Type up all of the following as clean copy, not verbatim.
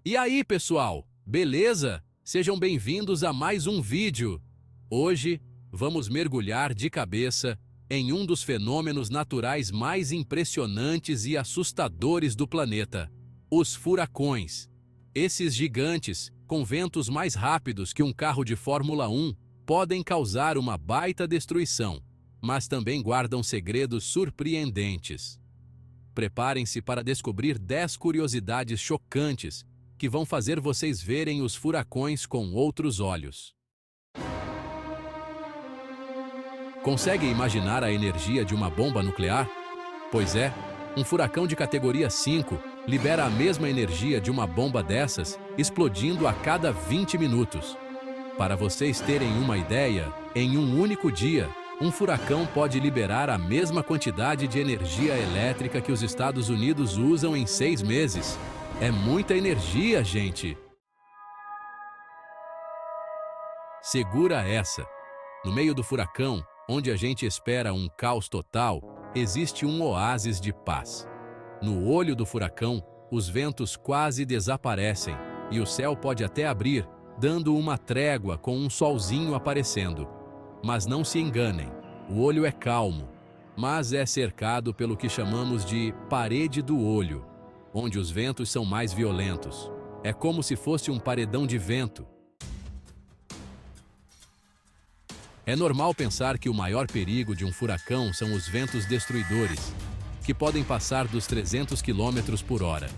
E aí, pessoal? Beleza? Sejam bem-vindos a mais um vídeo. Hoje, vamos mergulhar de cabeça em um dos fenômenos naturais mais impressionantes e assustadores do planeta: os furacões. Esses gigantes, com ventos mais rápidos que um carro de Fórmula 1, podem causar uma baita destruição, mas também guardam segredos surpreendentes. Preparem-se para descobrir 10 curiosidades chocantes que vão fazer vocês verem os furacões com outros olhos. Conseguem imaginar a energia de uma bomba nuclear? Pois é, um furacão de categoria 5 libera a mesma energia de uma bomba dessas, explodindo a cada 20 minutos. Para vocês terem uma ideia, em um único dia, um furacão pode liberar a mesma quantidade de energia elétrica que os Estados Unidos usam em 6 meses. É muita energia, gente! Segura essa! No meio do furacão, onde a gente espera um caos total, existe um oásis de paz. No olho do furacão, os ventos quase desaparecem e o céu pode até abrir, dando uma trégua com um solzinho aparecendo. Mas não se enganem, o olho é calmo, mas é cercado pelo que chamamos de parede do olho, onde os ventos são mais violentos. É como se fosse um paredão de vento. É normal pensar que o maior perigo de um furacão são os ventos destruidores, que podem passar dos 300 km por hora.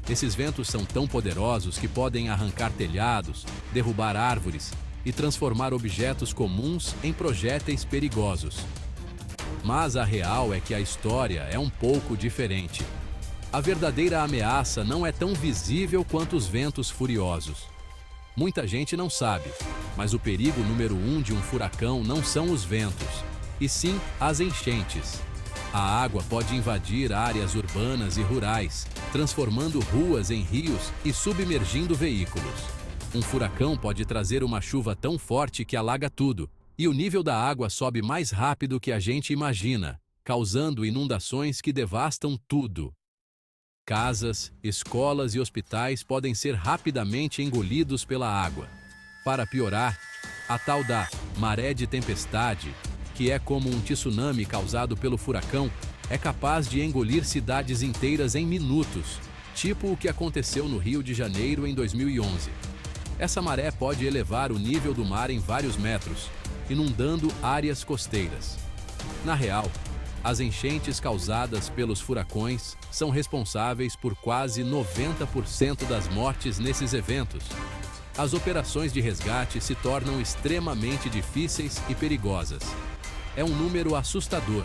Esses ventos são tão poderosos que podem arrancar telhados, derrubar árvores e transformar objetos comuns em projéteis perigosos. Mas a real é que a história é um pouco diferente. A verdadeira ameaça não é tão visível quanto os ventos furiosos. Muita gente não sabe, mas o perigo número 1 de um furacão não são os ventos, e sim as enchentes. A água pode invadir áreas urbanas e rurais, transformando ruas em rios e submergindo veículos. Um furacão pode trazer uma chuva tão forte que alaga tudo, e o nível da água sobe mais rápido que a gente imagina, causando inundações que devastam tudo. Casas, escolas e hospitais podem ser rapidamente engolidos pela água. Para piorar, a tal da maré de tempestade, que é como um tsunami causado pelo furacão, é capaz de engolir cidades inteiras em minutos, tipo o que aconteceu no Rio de Janeiro em 2011. Essa maré pode elevar o nível do mar em vários metros, inundando áreas costeiras. Na real, as enchentes causadas pelos furacões são responsáveis por quase 90% das mortes nesses eventos. As operações de resgate se tornam extremamente difíceis e perigosas. É um número assustador,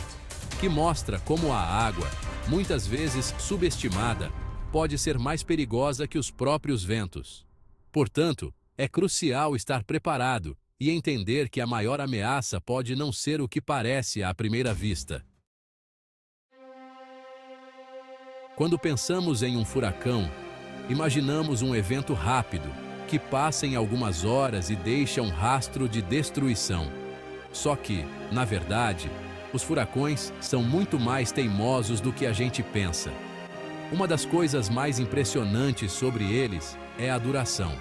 que mostra como a água, muitas vezes subestimada, pode ser mais perigosa que os próprios ventos. Portanto, é crucial estar preparado e entender que a maior ameaça pode não ser o que parece à primeira vista. Quando pensamos em um furacão, imaginamos um evento rápido, que passa em algumas horas e deixa um rastro de destruição. Só que, na verdade, os furacões são muito mais teimosos do que a gente pensa. Uma das coisas mais impressionantes sobre eles é a duração.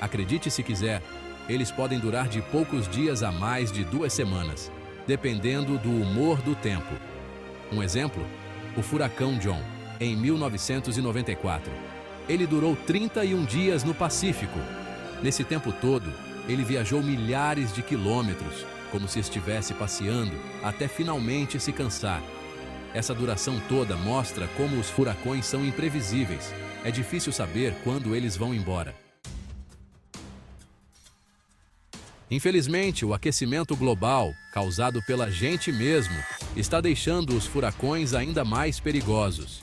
Acredite se quiser, eles podem durar de poucos dias a mais de 2 semanas, dependendo do humor do tempo. Um exemplo? O furacão John, em 1994. Ele durou 31 dias no Pacífico. Nesse tempo todo, ele viajou milhares de quilômetros, como se estivesse passeando, até finalmente se cansar. Essa duração toda mostra como os furacões são imprevisíveis. É difícil saber quando eles vão embora. Infelizmente, o aquecimento global, causado pela gente mesmo, está deixando os furacões ainda mais perigosos.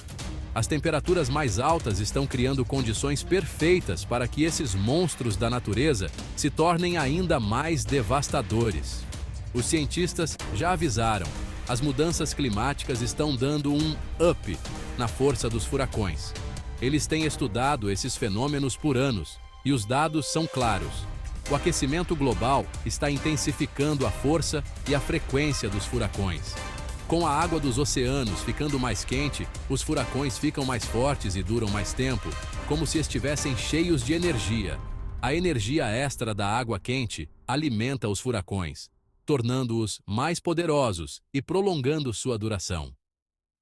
As temperaturas mais altas estão criando condições perfeitas para que esses monstros da natureza se tornem ainda mais devastadores. Os cientistas já avisaram, as mudanças climáticas estão dando um up na força dos furacões. Eles têm estudado esses fenômenos por anos e os dados são claros. O aquecimento global está intensificando a força e a frequência dos furacões. Com a água dos oceanos ficando mais quente, os furacões ficam mais fortes e duram mais tempo, como se estivessem cheios de energia. A energia extra da água quente alimenta os furacões, tornando-os mais poderosos e prolongando sua duração.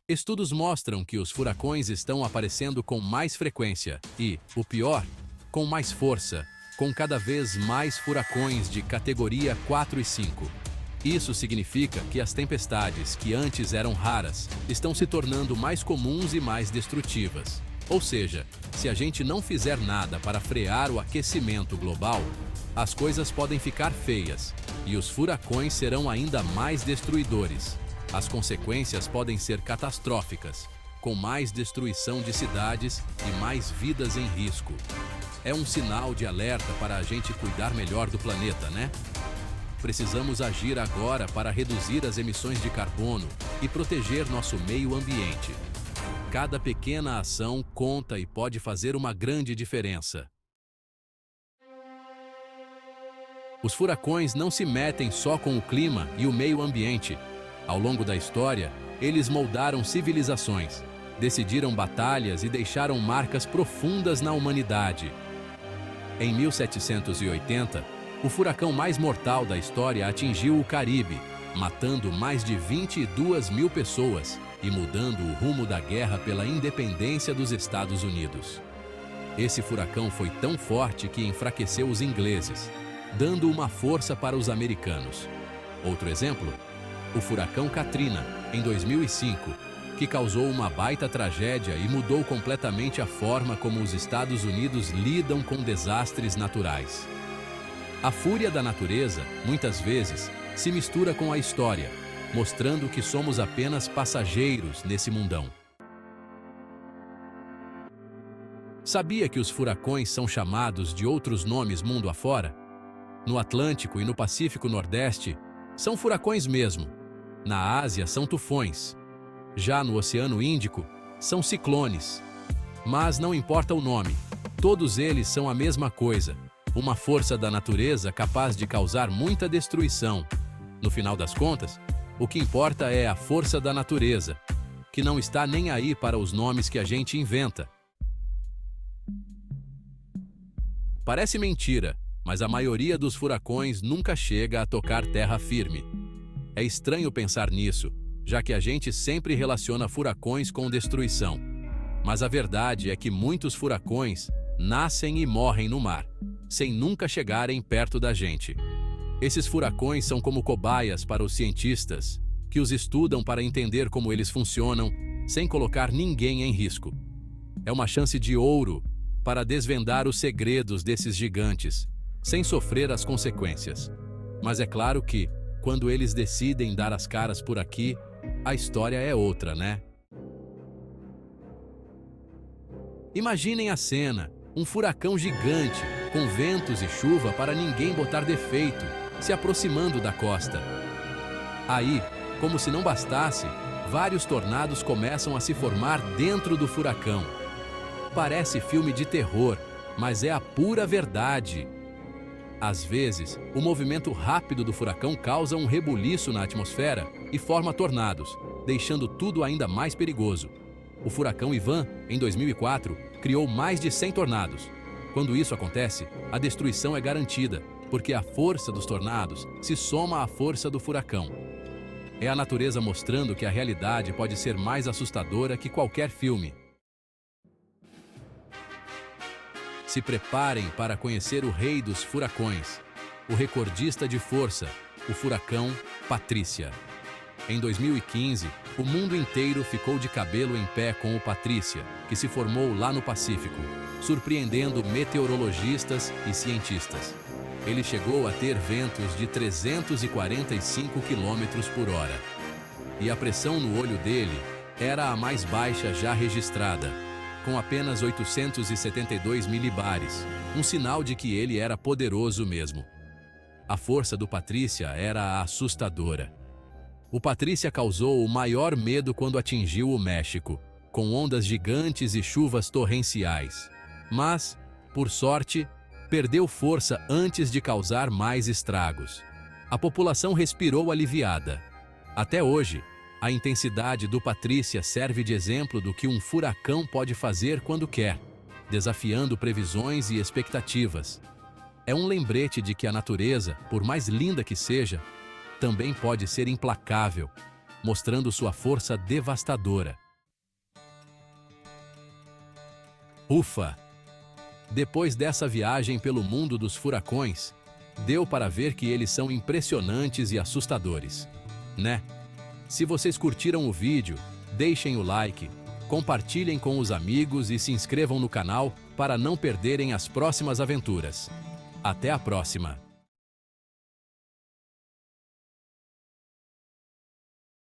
Estudos mostram que os furacões estão aparecendo com mais frequência e, o pior, com mais força, com cada vez mais furacões de categoria 4 e 5. Isso significa que as tempestades, que antes eram raras, estão se tornando mais comuns e mais destrutivas. Ou seja, se a gente não fizer nada para frear o aquecimento global, as coisas podem ficar feias e os furacões serão ainda mais destruidores. As consequências podem ser catastróficas, com mais destruição de cidades e mais vidas em risco. É um sinal de alerta para a gente cuidar melhor do planeta, né? Precisamos agir agora para reduzir as emissões de carbono e proteger nosso meio ambiente. Cada pequena ação conta e pode fazer uma grande diferença. Os furacões não se metem só com o clima e o meio ambiente. Ao longo da história, eles moldaram civilizações, decidiram batalhas e deixaram marcas profundas na humanidade. Em 1780, o furacão mais mortal da história atingiu o Caribe, matando mais de 22 mil pessoas e mudando o rumo da guerra pela independência dos Estados Unidos. Esse furacão foi tão forte que enfraqueceu os ingleses, dando uma força para os americanos. Outro exemplo, o furacão Katrina, em 2005, que causou uma baita tragédia e mudou completamente a forma como os Estados Unidos lidam com desastres naturais. A fúria da natureza, muitas vezes, se mistura com a história, mostrando que somos apenas passageiros nesse mundão. Sabia que os furacões são chamados de outros nomes mundo afora? No Atlântico e no Pacífico Nordeste, são furacões mesmo. Na Ásia, são tufões. Já no Oceano Índico, são ciclones. Mas não importa o nome, todos eles são a mesma coisa. Uma força da natureza capaz de causar muita destruição. No final das contas, o que importa é a força da natureza, que não está nem aí para os nomes que a gente inventa. Parece mentira, mas a maioria dos furacões nunca chega a tocar terra firme. É estranho pensar nisso, já que a gente sempre relaciona furacões com destruição. Mas a verdade é que muitos furacões nascem e morrem no mar, sem nunca chegarem perto da gente. Esses furacões são como cobaias para os cientistas, que os estudam para entender como eles funcionam, sem colocar ninguém em risco. É uma chance de ouro para desvendar os segredos desses gigantes, sem sofrer as consequências. Mas é claro que, quando eles decidem dar as caras por aqui, a história é outra, né? Imaginem a cena, um furacão gigante, com ventos e chuva para ninguém botar defeito, se aproximando da costa. Aí, como se não bastasse, vários tornados começam a se formar dentro do furacão. Parece filme de terror, mas é a pura verdade. Às vezes, o movimento rápido do furacão causa um rebuliço na atmosfera e forma tornados, deixando tudo ainda mais perigoso. O furacão Ivan, em 2004, criou mais de 100 tornados. Quando isso acontece, a destruição é garantida, porque a força dos tornados se soma à força do furacão. É a natureza mostrando que a realidade pode ser mais assustadora que qualquer filme. Se preparem para conhecer o rei dos furacões, o recordista de força, o furacão Patrícia. Em 2015, o mundo inteiro ficou de cabelo em pé com o Patrícia, que se formou lá no Pacífico, surpreendendo meteorologistas e cientistas. Ele chegou a ter ventos de 345 km por hora. E a pressão no olho dele era a mais baixa já registrada, com apenas 872 milibares, um sinal de que ele era poderoso mesmo. A força do Patrícia era assustadora. O Patrícia causou o maior medo quando atingiu o México, com ondas gigantes e chuvas torrenciais. Mas, por sorte, perdeu força antes de causar mais estragos. A população respirou aliviada. Até hoje, A intensidade do Patrícia serve de exemplo do que um furacão pode fazer quando quer, desafiando previsões e expectativas. É um lembrete de que a natureza, por mais linda que seja, também pode ser implacável, mostrando sua força devastadora. Ufa! Depois dessa viagem pelo mundo dos furacões, deu para ver que eles são impressionantes e assustadores, né? Se vocês curtiram o vídeo, deixem o like, compartilhem com os amigos e se inscrevam no canal para não perderem as próximas aventuras. Até a próxima!